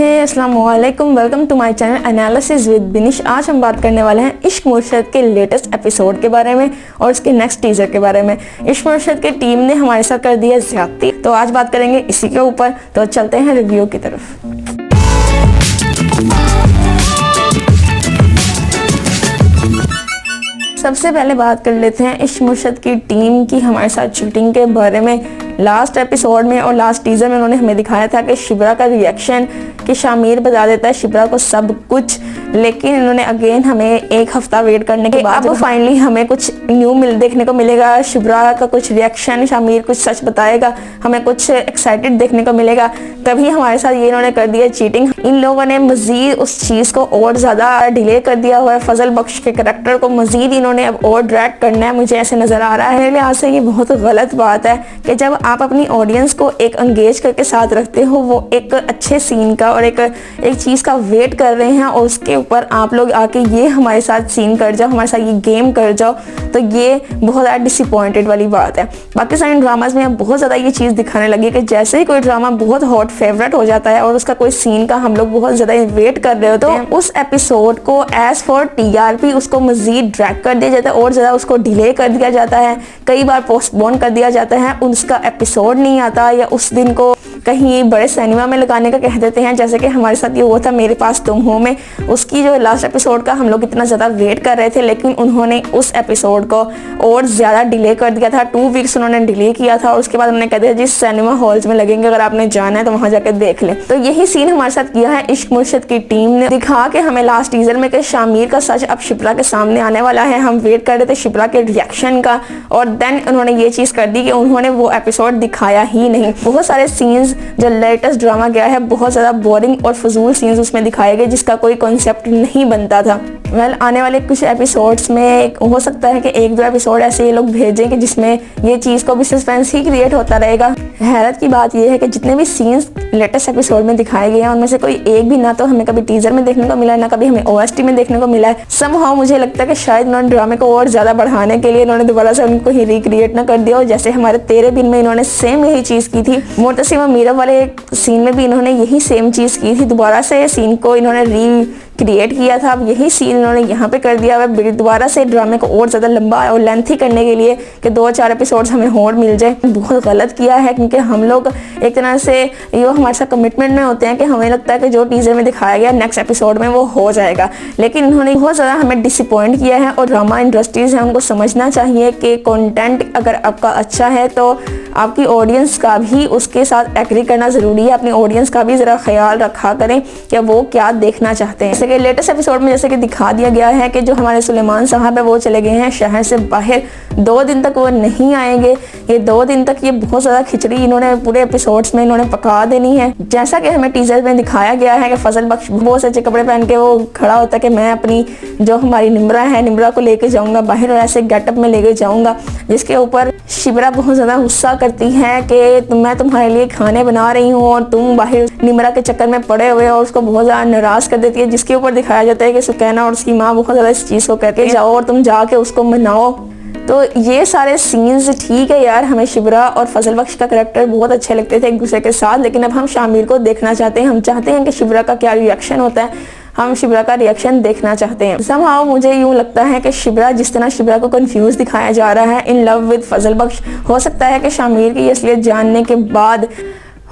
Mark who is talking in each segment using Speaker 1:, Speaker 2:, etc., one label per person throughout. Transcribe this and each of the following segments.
Speaker 1: अस्सलाम वालेकुम, welcome to my channel analysis with Binish. आज हम बात करने वाले हैं इश्क मुर्शद के लेटेस्ट एपिसोड के बारे में और उसके नेक्स्ट टीजर के बारे में। इश्क मुर्शद की टीम ने हमारे साथ कर दिया ज्यादती, तो आज बात करेंगे इसी के ऊपर। तो चलते हैं रिव्यू की तरफ। सबसे पहले बात कर लेते हैं इश्क मुर्शद की टीम की हमारे साथ चीटिंग के बारे में। लास्ट एपिसोड में और लास्ट टीजर में उन्होंने हमें दिखाया था कि शिब्रा का रिएक्शन कि शामिर बता देता है शिब्रा को सब कुछ, लेकिन इन्होंने अगेन हमें एक हफ्ता वेट करने के बाद अब फाइनली हमें कुछ न्यू देखने को मिलेगा। शिब्रा का कुछ रिएक्शन, शामिर कुछ सच बताएगा, हमें कुछ एक्साइटेड देखने को मिलेगा। तभी हमारे साथ ये इन्होंने कर दिया चीटिंग। इन लोगों ने मजीद उस चीज़ को और ज़्यादा डिले कर दिया हुआ है। फजल बख्श के करैक्टर को मजीद इन्होंने अब और ड्रैग करना है, मुझे ऐसे नज़र आ रहा है। मेरे लिहाज से ये बहुत गलत बात है कि जब आप अपनी ऑडियंस को एक एंगेज करके साथ रखते हो, वो एक अच्छे सीन का और एक चीज़ का वेट कर रहे हैं और उसके ऊपर आप लोग आके ये हमारे साथ सीन कर जाओ, हमारे साथ ये गेम कर जाओ, तो ये बहुत ज़्यादा डिसअपॉइंटेड वाली बात है। पाकिस्तानी ड्रामाज में अब बहुत ज़्यादा ये चीज़ दिखाने लगी कि जैसे ही कोई ड्रामा बहुत हॉट फेवरेट हो जाता है और उसका कोई सीन का हम लोग बहुत ज़्यादा वेट कर रहे हो, तो उस एपिसोड को एज फॉर TRP उसको मजीद ड्रैग कर दिया जाता है और ज़्यादा उसको डिले कर दिया जाता है। कई बार पोस्टपोन कर दिया जाता है, उसका एपिसोड नहीं आता या उस दिन को कहीं बड़े सिनेमा में लगाने का कह देते हैं, जैसे कि हमारे साथ ये हुआ था मेरे पास तुम हो में। उसकी जो लास्ट एपिसोड का हम लोग इतना ज़्यादा वेट कर रहे थे, लेकिन उन्होंने उस एपिसोड को और ज़्यादा डिले कर दिया था। 2 वीक्स उन्होंने डिले किया था और उसके बाद उन्होंने कह दिया जिस सिनेमा हॉल्स में लगेंगे, अगर आपने जाना है तो वहाँ जाकर देख लें। तो यही सीन हमारे साथ किया है इश्क मुर्शद की टीम ने, दिखा के हमें लास्ट टीजर में कि शामिर का सच अब शिप्रा के सामने आने वाला है। हम वेट कर रहे थे शिप्रा के रिएक्शन का और देन उन्होंने ये चीज़ कर दी कि उन्होंने वो एपिसोड दिखाया ही नहीं। बहुत सारे सीन्स जो लेटेस्ट ड्रामा गया है, बहुत ज़्यादा बोरिंग और फजूल सीन्स उसमें दिखाए गए जिसका कोई कॉन्सेप्ट नहीं बनता था। आने वाले कुछ एपिसोड्स में हो सकता है कि 1-2 एपिसोड ऐसे ये लोग भेजें कि जिसमें ये चीज़ को भी सस्पेंस ही क्रिएट होता रहेगा। हैरत की बात यह है कि जितने भी सीन्स लेटेस्ट एपिसोड में दिखाए गए हैं उनमें से कोई एक भी ना तो हमें कभी टीजर में देखने को मिला है, ना कभी हमें OST में देखने को मिला है। समहाउ मुझे लगता है कि शायद उन्होंने ड्रामे को और ज़्यादा बढ़ाने के लिए इन्होंने दोबारा से उनको ही रिक्रिएट ना कर दिया हो, जैसे हमारे 13 दिन में इन्होंने सेम यही चीज़ की थी। मुर्तसिम और मीरा वाले सीन में भी इन्होंने यही सेम चीज़ की थी, दोबारा से सीन को इन्होंने क्रिएट किया था। अब यही सीन इन्होंने यहाँ पे कर दिया है दोबारा से ड्रामे को और ज़्यादा लंबा और लेंथी करने के लिए कि 2-4 एपिसोड्स हमें और मिल जाए। बहुत गलत किया है, क्योंकि हम लोग एक तरह से ये हमारे साथ कमिटमेंट में होते हैं कि हमें लगता है कि जो टीजर में दिखाया गया नेक्स्ट एपिसोड में वो हो जाएगा, लेकिन इन्होंने बहुत ज़्यादा हमें डिसअपॉइंट किया है। और ड्रामा इंडस्ट्रीज़ हैं, उनको समझना चाहिए कि कंटेंट अगर आपका अच्छा है तो आपकी ऑडियंस का भी उसके साथ एग्री करना ज़रूरी है। अपनी ऑडियंस का भी ज़रा ख्याल रखा करें कि वो क्या देखना चाहते हैं। जैसे कि लेटेस्ट एपिसोड में जैसे कि दिखा दिया गया है कि जो हमारे सुलेमान साहब है वो चले गए हैं शहर से बाहर, 2 दिन तक वो नहीं आएंगे। ये 2 दिन तक ये बहुत ज़्यादा खिचड़ी इन्होंने पूरे एपिसोड्स में इन्होंने पका देनी है। जैसा कि हमें टीजर में दिखाया गया है कि फजल बख्श बहुत अच्छे कपड़े पहन के वो खड़ा होता है कि मैं अपनी जो हमारी निम्रा है, निम्रा को लेके जाऊँगा बाहर और ऐसे गेटअप में लेके जाऊँगा, जिसके ऊपर शिब्रा बहुत ज़्यादा गुस्सा करती है कि मैं तुम्हारे लिए खाने बना रही हूँ और तुम बाहर निम्रा के चक्कर में पड़े हुए, और उसको बहुत ज़्यादा नाराज़ कर देती है। जिसके ऊपर दिखाया जाता है कि सुकैना और उसकी माँ बहुत ज़्यादा इस चीज़ को कहते हैं जाओ और तुम जाके उसको मनाओ। तो ये सारे सीन्स ठीक है यार, हमें शिब्रा और फजल बख्श का करैक्टर बहुत अच्छे लगते थे एक दूसरे के साथ, लेकिन अब हम शामिर को देखना चाहते हैं। हम चाहते हैं कि शिब्रा का क्या रिएक्शन होता है, हम शिब्रा का रिएक्शन देखना चाहते हैं। समहाउ मुझे यूँ लगता है कि शिब्रा, जिस तरह शिब्रा को कंफ्यूज दिखाया जा रहा है इन लव विद फजल बख्श, हो सकता है कि शामिर की असलियत जानने के बाद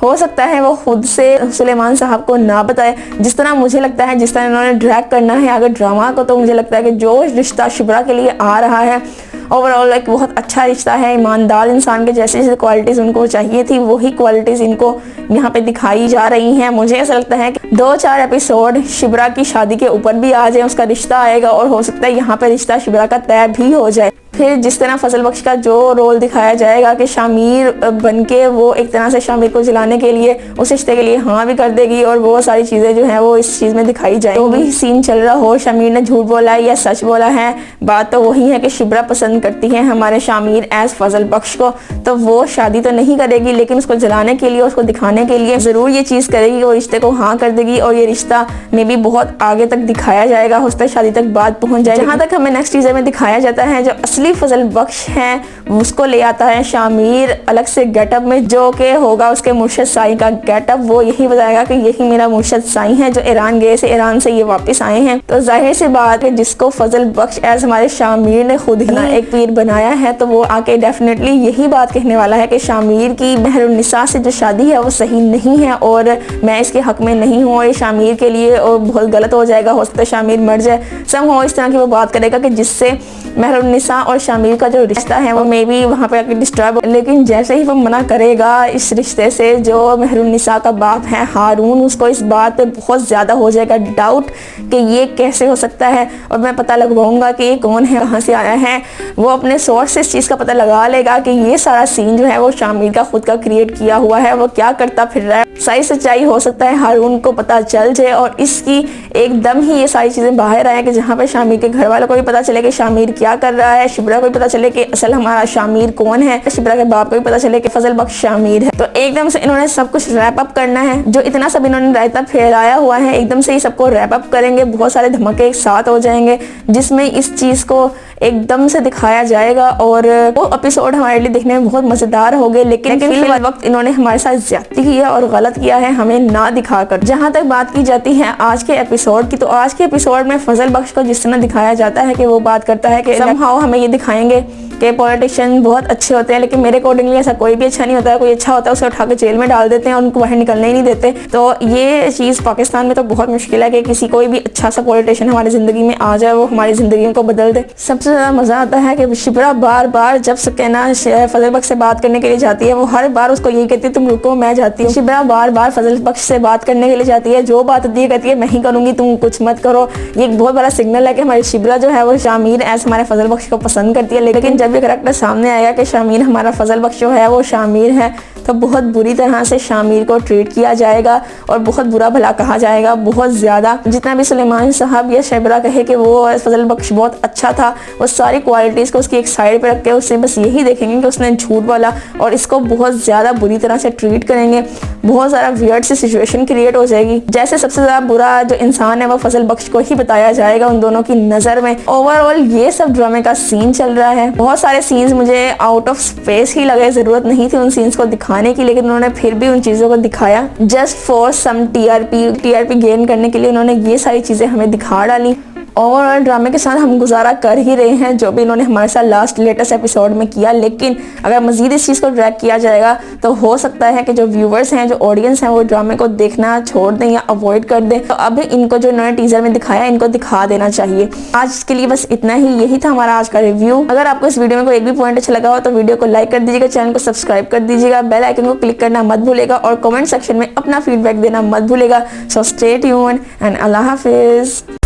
Speaker 1: हो सकता है वो खुद से सुलेमान साहब को ना बताए। जिस तरह मुझे लगता है, जिस तरह इन्होंने ड्रैग करना है अगर ड्रामा को, तो मुझे लगता है कि जो रिश्ता शिब्रा के लिए आ रहा है ओवरऑल एक बहुत अच्छा रिश्ता है, ईमानदार इंसान के जैसे जैसे क्वालिटीज़ उनको चाहिए थी वही क्वालिटीज़ इनको यहाँ पे दिखाई जा रही हैं। मुझे ऐसा लगता है कि 2-4 एपिसोड शिब्रा की शादी के ऊपर भी आ जाए, उसका रिश्ता आएगा और हो सकता है यहाँ पे रिश्ता शिब्रा का तय भी हो जाए। फिर जिस तरह फजल बख्श का जो रोल दिखाया जाएगा कि शामिर बनके वो एक तरह से शामिर को जलाने के लिए उस रिश्ते के लिए हाँ भी कर देगी, और वो सारी चीज़ें जो हैं वो इस चीज़ में दिखाई जाए। तो भी सीन चल रहा हो, शामिर ने झूठ बोला है या सच बोला है, बात तो वही है कि शिब्रा पसंद करती है हमारे शामिर एज फजल बख्श को, तो वो शादी तो नहीं करेगी, लेकिन उसको जलाने के लिए, उसको दिखाने के लिए ज़रूर ये चीज़ करेगी और रिश्ते को हाँ कर देगी, और ये रिश्ता में भी बहुत आगे तक दिखाया जाएगा, हो सकता है शादी तक बात पहुँच जाए। जहाँ तक हमें नेक्स्ट टीजर में दिखाया जाता है जो असली असली फजल बख्श हैं उसको ले आता है शामिर अलग से गेटअप में, जो कि होगा उसके मुर्शद साई का गेटअप। वो यही बताएगा कि यही मेरा मुर्शद साई है जो ईरान गए से, ईरान से ये वापस आए हैं। तो जाहिर सी बात है जिसको फजल बख्श एज हमारे शामिर ने खुद ही एक पीर बनाया है, तो वो आके डेफिनेटली यही बात कहने वाला है कि शामिर की महरुन्निसा से जो शादी है वो सही नहीं है और मैं इसके हक में नहीं हूँ, ये शामिर के लिए और बहुत गलत हो जाएगा, हो सकता है शामिर मर जाए। सब हो इस तरह की वो बात करेगा कि जिससे महरुन्निसा और शामिर का जो रिश्ता है वो मे बी वहाँ पे आके डिस्टर्ब। लेकिन जैसे ही वो मना करेगा इस रिश्ते से, जो महरुन्निसा का बाप है हारून, उसको इस बात पे बहुत ज़्यादा हो जाएगा डाउट कि ये कैसे हो सकता है और मैं पता लगवाऊंगा कि ये कौन है, कहाँ से आया है। वो अपने सोर्स से इस चीज़ का पता लगा लेगा कि ये सारा सीन जो है वो शामिर का खुद का क्रिएट किया हुआ है, वो क्या करता फिर रहा है। सही सच्चाई हो सकता है हारून को पता चल जाए और इसकी एकदम ही ये सारी चीज़ें बाहर आए कि जहाँ पे शामिर के घर वालों को भी पता चले कि शामिर क्या कर रहा है, शिब्रा को भी पता चले कि असल हमारा शामिर कौन है, शिब्रा के बाप को भी पता चले कि फजल बख्श शामिर है। तो एकदम से इन्होंने सब कुछ रैप अप करना है, जो इतना सब इन्होंने रायता फैलाया हुआ है एकदम से ही सबको रैप अप करेंगे। बहुत सारे धमाके एक साथ हो जाएंगे जिसमें इस चीज़ को एकदम से दिखाया जाएगा और वो एपिसोड हमारे लिए देखने में बहुत मजेदार हो गए। लेकिन फिल वक्त इन्होंने हमारे साथ ज्यादती की है और गलत किया है हमें ना दिखाकर। जहां तक बात की जाती है आज के एपिसोड की, तो आज के एपिसोड में फजल बख्श को जिस तरह दिखाया जाता है कि वो बात करता है कि समहाउ हमें ये दिखाएंगे कि पॉलिटिशियन बहुत अच्छे होते हैं, लेकिन मेरे अकॉर्डिंगली ऐसा कोई भी अच्छा नहीं होता है। कोई अच्छा होता है उसे उठा के जेल में डाल देते हैं और उनको बाहर निकलने ही नहीं देते। तो ये चीज़ पाकिस्तान में तो बहुत मुश्किल है कि किसी कोई भी अच्छा सा पॉलिटिशियन हमारी ज़िंदगी में आ जाए, वो हमारी ज़िंदगी को बदल दे। सबसे ज़्यादा मज़ा आता है कि शिब्रा बार बार जब सकैना फजल बख्श से बात करने के लिए जाती है, वो हर बार उसको यही कहती है तुम रुको मैं जाती हूँ। शिब्रा बार बार फजल बख्श से बात करने के लिए जाती है, जो बात होती है कहती है मैं ही करूँगी तुम कुछ मत करो। ये एक बहुत बड़ा सिग्नल है कि हमारी शिब्रा जो है वो शामिर एज हमारे फजल बख्श को पसंद करती है। लेकिन जब ये करैक्टर सामने आएगा कि शामिर हमारा फजल बख्श जो है वो शामिर है, तो बहुत बुरी तरह से शामिर को ट्रीट किया जाएगा और बहुत बुरा भला कहा जाएगा, बहुत ज़्यादा। जितना भी सुलेमान साहब या शिब्रा कहे कि वो फजल बख्श बहुत अच्छा था, वो सारी क्वालिटीज़ को उसकी एक साइड पे रख के उससे बस यही देखेंगे कि उसने झूठ बोला और इसको बहुत ज़्यादा बुरी तरह से ट्रीट करेंगे। बहुत सारा वियर्ड सी सिचुएशन क्रिएट हो जाएगी। जैसे सबसे ज़्यादा बुरा जो इंसान है वो फजल बख्श को ही बताया जाएगा उन दोनों की नज़र में। ओवरऑल ये सब ड्रामे का सीन चल रहा है। बहुत सारे सीन्स मुझे आउट ऑफ स्पेस ही लगे, ज़रूरत नहीं थी उन सीन्स को दिखाने की, लेकिन उन्होंने फिर भी उन चीज़ों को दिखाया just for some TRP gain करने के लिए। उन्होंने ये सारी चीज़ें हमें दिखा डाली। ओवरऑल ड्रामे के साथ हम गुजारा कर ही रहे हैं जो भी इन्होंने हमारे साथ लास्ट लेटेस्ट एपिसोड में किया, लेकिन अगर मज़ीद इस चीज़ को ड्रैग किया जाएगा तो हो सकता है कि जो व्यूवर्स हैं, जो ऑडियंस हैं, वो ड्रामे को देखना छोड़ दें या अवॉइड कर दें। तो अब इनको जो इन्होंने टीजर में दिखाया इनको दिखा देना चाहिए। आज के लिए बस इतना ही, यही था हमारा आज का रिव्यू। अगर आपको इस वीडियो में कोई एक भी पॉइंट अच्छा लगा हो तो वीडियो को लाइक कर दीजिएगा, चैनल को सब्सक्राइब कर दीजिएगा, बेल आइकन को क्लिक करना मत भूलेगा और कमेंट सेक्शन में अपना फीडबैक देना मत भूलेगा। सो स्टे ट्यून्ड एंड अल्लाह हाफिज़।